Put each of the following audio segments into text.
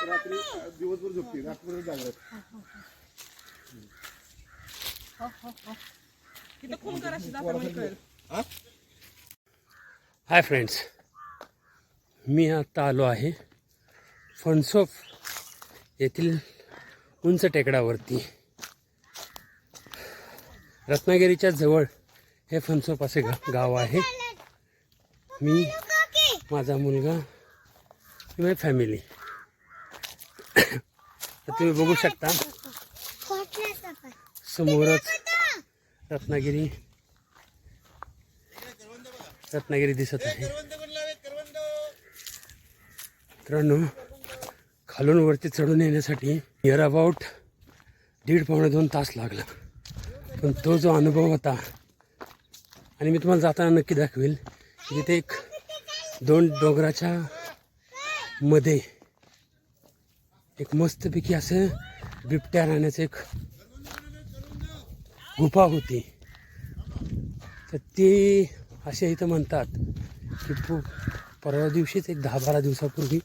रात्री दिवसभर झोपते, रात्रभर जागृत. हाय फ्रेंड्स, मी आता आलो आहे फणसोप येथील उंच टेकडावरती. रत्नागिरीच्या जवळ हे फणसोप असे गाव आहे. मी, माझा मुलगा, माझी फॅमिली. तर तुम्ही बघू शकता समोरच रत्नागिरी दिसत आहे. मित्रांनो, खालून वरती चढून येण्यासाठी नियर अबाउट 1.5-2 तास लागला. पण तो जो अनुभव होता, आणि मी तुम्हाला जाताना नक्की दाखवेल की तिथे एक 2 डोंगराच्या मध्ये एक मस्तपैकी असं बिबट्या राहण्याचं एक गुफा होती. तर ती असे इथं म्हणतात की परवा दिवशीच एक 10-12 दिवसापूर्वी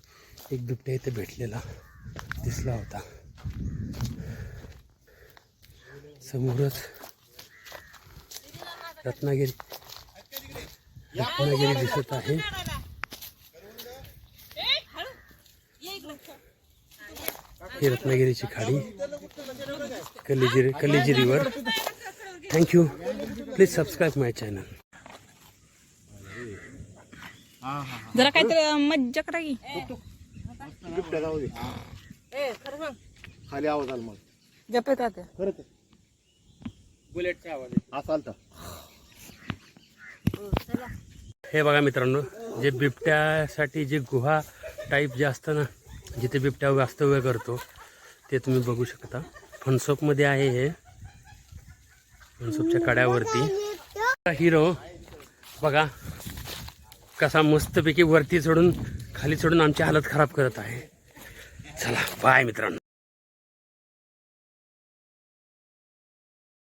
एक बिबट्या इथे भेटलेला दिसला होता. समोरच रत्नागिरी दिसत आहे. ही रत्नागिरीची खाडी, कलेजी river. Thank you. Please subscribe my channel. जरा काहीतरी मज्जा करा की. बिबट्या जाऊ दे. खाली आवाज आला मग. जपत राहते. खरंच बुलेटचा आवाज असा आलता. हे बघा मित्रांनो, जे बिबट्यासाठी जे गुहा टाईप जे असतं ना, जिथे बिबट्या वास्तव्य करतो, ते तुम्ही बघू शकता. फणसोपमध्ये आहे हे. फणसोपच्या कड्यावरती हिरो बघा कसा मस्तपैकी वरती चढून खाली चढून आमची हालत खराब करत आहे. चला बाय मित्रांनो.